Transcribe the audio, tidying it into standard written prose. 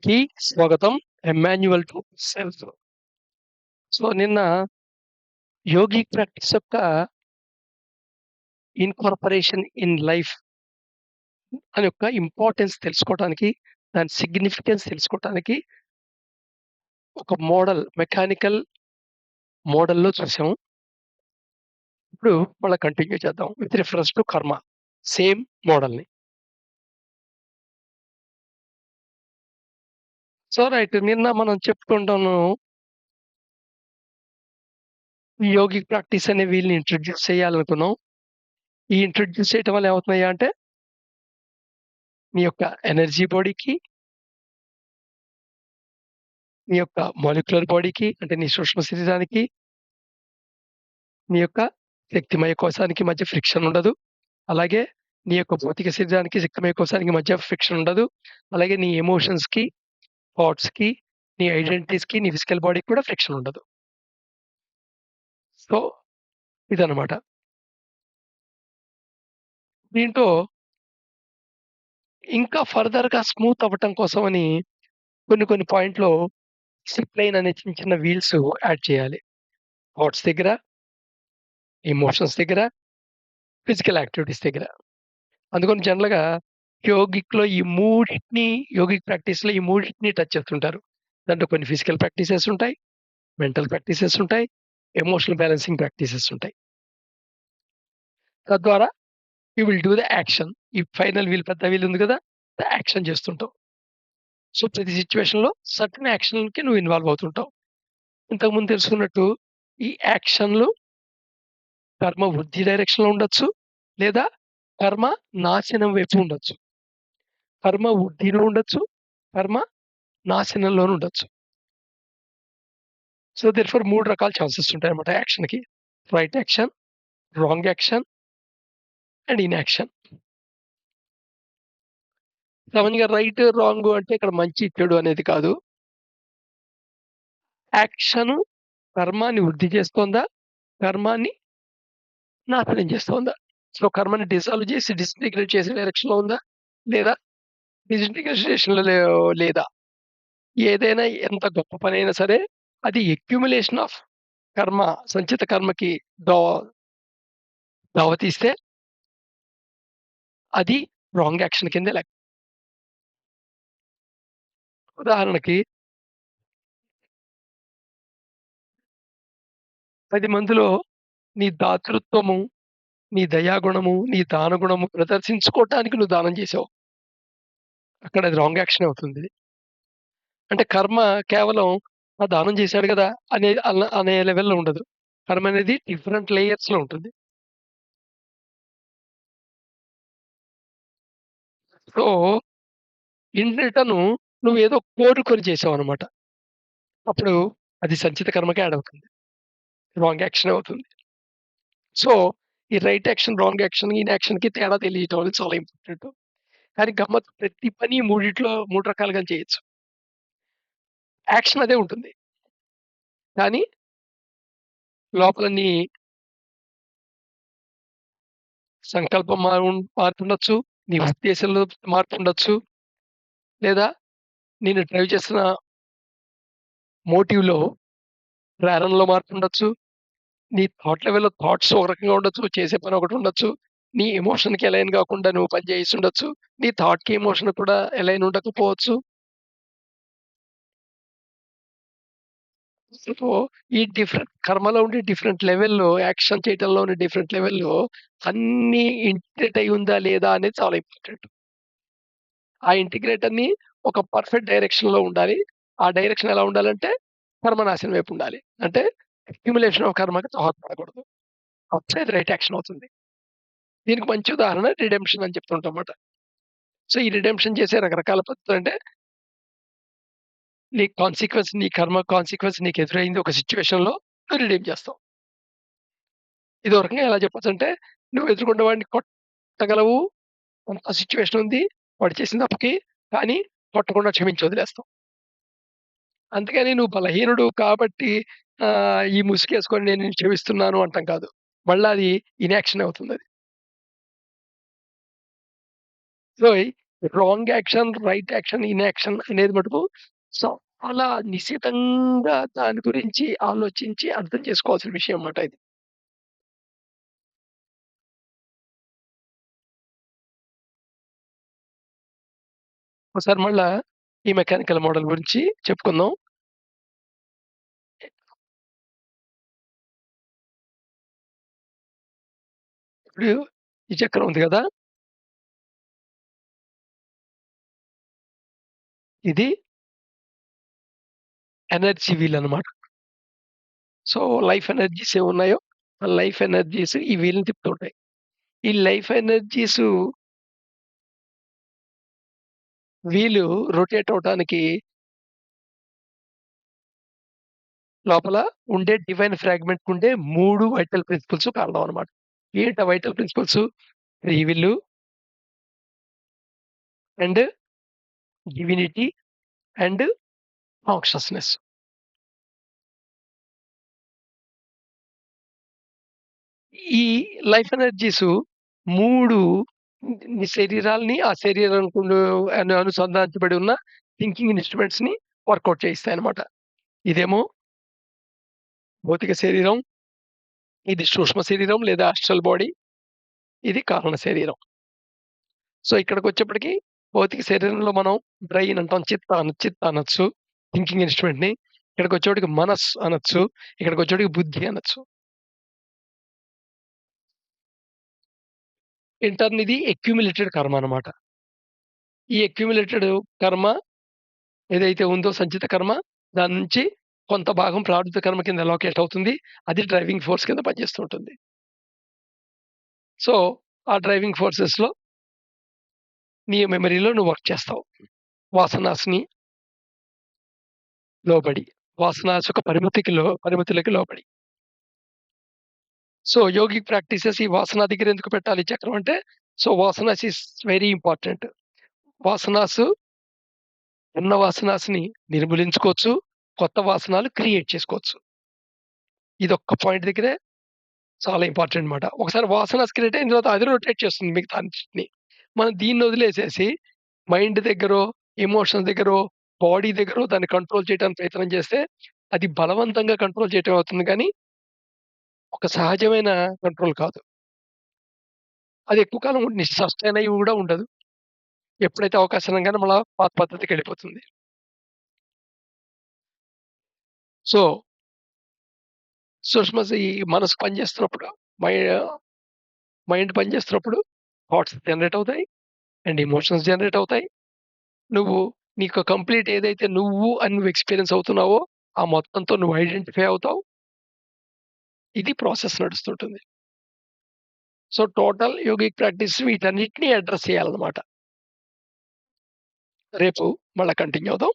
కి స్వాగతం. Emmanuel to self. నిన్న యోగిక్ ప్రాక్టీస్ యొక్క ఇన్‌కార్పొరేషన్ ఇన్ లైఫ్ అని యొక్క ఇంపార్టెన్స్ తెలుసుకోవటానికి, దాని సిగ్నిఫికెన్స్ తెలుసుకోవటానికి ఒక మెకానికల్ మోడల్‌లో చూసాము. ఇప్పుడు మళ్ళా కంటిన్యూ చేద్దాం విత్ రిఫరెన్స్ టు కర్మ. సేమ్ మోడల్‌ని. రైట్. నిన్న మనం చెప్పుకుంటాను ఈ యోగిక్ ప్రాక్టీస్ అనే వీళ్ళని ఇంట్రొడ్యూస్ చేయాలనుకున్నాం. ఈ ఇంట్రొడ్యూస్ చేయటం వల్ల ఏమవుతున్నాయా అంటే, మీ యొక్క ఎనర్జీ బాడీకి, నీ యొక్క మాలిక్యులర్ బాడీకి అంటే నీ సూక్ష్మ శరీరానికి, నీ యొక్క శక్తిమయ కోశానికి మధ్య ఫ్రిక్షన్ ఉండదు. అలాగే నీ యొక్క భౌతిక శరీరానికి, శక్తిమయ కోశానికి మధ్య ఫ్రిక్షన్ ఉండదు. అలాగే నీ ఎమోషన్స్‌కి, థాట్స్‌కి, నీ ఐడెంటిటీస్‌కి, నీ ఫిజికల్ బాడీకి కూడా ఫ్రిక్షన్ ఉండదు. సో, ఇదనమాట. దీంట్లో ఇంకా ఫర్దర్‌గా స్మూత్ అవ్వటం కోసమని కొన్ని కొన్ని పాయింట్‌లో సిప్ లైన్ అనే చిన్న చిన్న వీల్స్ యాడ్ చేయాలి. థాట్స్ దగ్గర, ఎమోషన్స్ దగ్గర, ఫిజికల్ యాక్టివిటీస్ దగ్గర. అందుకని జనరల్‌గా యోగిక్‌లో యోగిక్ ప్రాక్టీస్‌లో ఈ మూడిటిని టచ్ చేస్తుంటారు. దాంట్లో కొన్ని ఫిజికల్ ప్రాక్టీసెస్ ఉంటాయి. మెంటల్ ప్రాక్టీసెస్ ఉంటాయి. ఎమోషనల్ బ్యాలెన్సింగ్ ప్రాక్టీసెస్ ఉంటాయి. తద్వారా you will do the action. ఈ ఫైనల్ వీల్ పెద్ద వీల్ ఉంది కదా! యాక్షన్ చేస్తుంటావు. ప్రతి సిట్యుయేషన్‌లో సర్టెన్ యాక్షన్‌కి నువ్వు ఇన్వాల్వ్ అవుతుంటావు. ఇంతకుముందు తెలుసుకున్నట్టు ఈ యాక్షన్‌లు కర్మ వృద్ధి డైరెక్షన్‌లో ఉండొచ్చు. లేదా కర్మ నాశనం వైపు ఉండొచ్చు. కర్మ వృద్ధిలో ఉండొచ్చు. కర్మ నాశనంలోను ఉండొచ్చు. దేర్‌ఫోర్ 3 రకాల ఛాన్సెస్ ఉంటాయన్నమాట యాక్షన్‌కి. Right action, wrong action and inaction. సామాన్యంగా రైట్, రాంగ్ అంటే ఇక్కడ మంచి, చెడు అనేది కాదు. యాక్షను కర్మాన్ని వృద్ధి చేస్తోందా? కర్మాన్ని నాశనం చేస్తోందా? కర్మని డిసాల్వ్ చేసి, డిసింటిగ్రేట్ చేసే డైరెక్షన్‌లో ఉందా? లేదా డిసింటిగ్రేషన్‌లో లేదా? ఏదైనా ఎంత గొప్ప పనైనా సరే అది అక్యుములేషన్ ఆఫ్ కర్మ, సంచిత కర్మకి దో దావతీస్తే అది రాంగ్ యాక్షన్ కిందే లెక్క. ఉదాహరణకి 10 మందిలో నీ దాతృత్వము, నీ దయాగుణము, నీ దాన గుణము ప్రదర్శించుకోవటానికి నువ్వు దానం చేసావు. అక్కడ అది రాంగ్ యాక్షనే అవుతుంది. అంటే కర్మ కేవలం దానం చేశాడు గదా! అనే లెవెల్‌లో ఉండదు. కర్మ అనేది డిఫరెంట్ లేయర్స్‌లో ఉంటుంది. సో, ఇన్ రిటర్న్ నువ్వేదో కోరుకొని చేసావన్నమాట. అప్పుడు అది సంచిత కర్మకే యాడ్ అవుతుంది. రాంగ్ యాక్షనే అవుతుంది. సో, ఈ right action, wrong action, in యాక్షన్‌కి తేడా తెలియటం అనేది చాలా ఇంపార్టెంట్. కానీ గమ్మత్తు ప్రతి పని మూడిట్లో 3 రకాలుగా చేయొచ్చు. యాక్షన్ అదే ఉంటుంది. కానీ లోపల నీ సంకల్పం మార్పుండొచ్చు. నీ ఉద్దేశంలో మార్పుండొచ్చు. లేదా నేను డ్రైవ్ చేస్తున్న మోటివ్‌లో, ప్రేరణలో మార్పుండొచ్చు. నీ థాట్ లెవెల్‌లో థాట్స్ ఒక రకంగా ఉండొచ్చు. చేసే పని ఒకటుండొచ్చు. నీ ఎమోషన్‌కి అలైన్ గాకుండా నువ్వు పని చేసుండొచ్చు. నీ థాట్‌కి, ఎమోషన్‌కి కూడా అలైన్ ఉండకపోవచ్చు. సో, ఈ డిఫరెంట్ కర్మలో ఉండే డిఫరెంట్ లెవెల్‌లో యాక్షన్ చేయటంలో ఉండే డిఫరెంట్ లెవెల్‌లో అన్నీ ఇంటిగ్రేట్ అయ్యి ఉందా లేదా అనేది చాలా ఇంపార్టెంట్. ఆ ఇంటిగ్రేటర్‌ని ఒక పర్ఫెక్ట్ డైరెక్షన్‌లో ఉండాలి. ఆ డైరెక్షన్ ఎలా ఉండాలంటే కర్మనాశనం వైపు ఉండాలి. అంటే అక్యుములేషన్ ఆఫ్ కర్మకి దోహదపడకూడదు. అప్పుడే అది రైట్ యాక్షన్ అవుతుంది. దీనికి మంచి ఉదాహరణ రిడెంప్షన్ అని చెప్తుంటామాట. ఈ రిడెంప్షన్ చేసే రకరకాల పద్ధతులంటే నీ కర్మ కాన్సీక్వెన్స్ నీకు ఎదురైంది ఒక సిట్యుయేషన్‌లో నువ్వు రిడీమ్ చేస్తావు. ఇదో రకంగా ఎలా చెప్పొచ్చంటే నువ్వు ఎదురుగుండా వాడిని కొట్టగలవు. అంత సిట్యుయేషన్ ఉంది. వాడు చేసిన తప్పుకి. కానీ కొట్టకుండా క్షమించి వదిలేస్తావు. అంతేగాని నువ్వు బలహీనుడు కాబట్టి ఈ ముసుగేసుకొని నేను నిన్ను క్షమిస్తున్నాను అంటాం కాదు. మళ్ళా అది ఇనాక్షన్ అవుతుందది. So, wrong action, right action, inaction అనేది మటుకు చాలా నిశితంగా దాని గురించి ఆలోచించి అర్థం చేసుకోవాల్సిన విషయం మాట ఇది. ఒకసారి మళ్ళా ఈ మెకానికల్ మోడల్ గురించి చెప్పుకుందాం. ఇప్పుడు ఈ చక్రం ఉంది గదా! ఇది ఎనర్జీ వీల్ అన్నమాట. సో, లైఫ్ ఎనర్జీస్ ఏవున్నాయో, ఆ లైఫ్ ఎనర్జీస్ ఈ వీల్‌ని తిప్పుతుంటాయి. ఈ లైఫ్ ఎనర్జీసు వీలు రొటేట్ అవ్వటానికి లోపల ఉండే డివైన్ ఫ్రాగ్మెంట్‌కుండే 3 వైటల్ ప్రిన్సిపల్స్ కారణం అన్నమాట. ఏంటా vital principles? Free will and divinity and consciousness. ఈ లైఫ్ ఎనర్జీసు 3 నీ శరీరాల్ని, ఆ శరీరానికును అనుసంధానించబడి ఉన్న థింకింగ్ ఇన్‌స్ట్రుమెంట్స్‌ని వర్కౌట్ చేయిస్తాయన్నమాట. ఇదేమో భౌతిక శరీరం, ఇది సూక్ష్మ శరీరం లేదా ఆస్ట్రల్ బాడీ, ఇది కారణ శరీరం. సో, ఇక్కడికొచ్చేప్పటికి భౌతిక శరీరంలో మనం బ్రెయిన్ అంటాం. చిత్త అనొచ్చు. థింకింగ్ ఇన్‌స్ట్రుమెంట్‌ని. ఇక్కడికొచ్చేప్పటికి మనస్సు అనొచ్చు. ఇక్కడికొచ్చేప్పటికి బుద్ధి అనొచ్చు. ఇది అక్యుములేటెడ్ కర్మ అన్నమాట. ఈ అక్యుములేటెడ్ కర్మ ఏదైతే ఉందో సంచిత కర్మ, దాని నుంచి కొంత భాగం ప్రారంభ కర్మ కింద అలోకేట్ అవుతుంది. అది డ్రైవింగ్ ఫోర్స్ కింద పనిచేస్తూ ఉంటుంది. సో, ఆ డ్రైవింగ్ ఫోర్సెస్‌లో నీ మెమరీలో నువ్వు వర్క్ చేస్తావు. వాసనాస్‌ని లోబడి. వాసనాస్ యొక్క పరిమితులకి లోబడి. సో, యోగిక్ ప్రాక్టీసెస్ ఈ వాసన దగ్గర ఎందుకు పెట్టాలి చక్రం అంటే, so, vasanas is very important. Vasanas ఉన్న వాసనాస్‌ని నిర్మూలించుకోవచ్చు. కొత్త వాసనాలు క్రియేట్ చేసుకోవచ్చు. ఇదొక్క పాయింట్ దగ్గరే చాలా ఇంపార్టెంట్ మాట. ఒకసారి వాసనాస్ క్రియేట్ అయిన తర్వాత అది రొటేట్ చేస్తుంది మిగతా అన్నిటిని. మనం దీన్నొదిలేసేసి మైండ్ దగ్గరో, ఎమోషన్స్ దగ్గరో, బాడీ దగ్గరో దాన్ని కంట్రోల్ చేయడానికి ప్రయత్నం చేస్తే, అది బలవంతంగా కంట్రోల్ చేయటం అవుతుంది గానీ, ఒక సహజమైన కంట్రోల్ కాదు. అది ఎక్కువ కాలం సస్టైన్ అయ్యి గూడా ఉండదు. ఎప్పుడైతే అవకాశం రాంగానే మళ్ళా పాత పద్ధతికెళ్ళిపోతుంది. సో, ఈ మనసు పనిచేస్తున్నప్పుడు మై మైండ్ పనిచేస్తున్నప్పుడు థాట్స్ జనరేట్ అవుతాయి. అండ్ ఎమోషన్స్ జనరేట్ అవుతాయి. నువ్వు నీకు కంప్లీట్ ఏదైతే నువ్వు ఎక్స్‌పీరియన్స్ అవుతున్నావో, ఆ మొత్తంతో నువ్వు ఐడెంటిఫై అవుతావు. ఇది ప్రాసెస్ నడుస్తుంటుంది. సో, టోటల్ యోగిక్ ప్రాక్టీస్ వీటన్నిటిని అడ్రెస్ చేయాలన్నమాట. రేపు మళ్ళా కంటిన్యూ అవుదాం.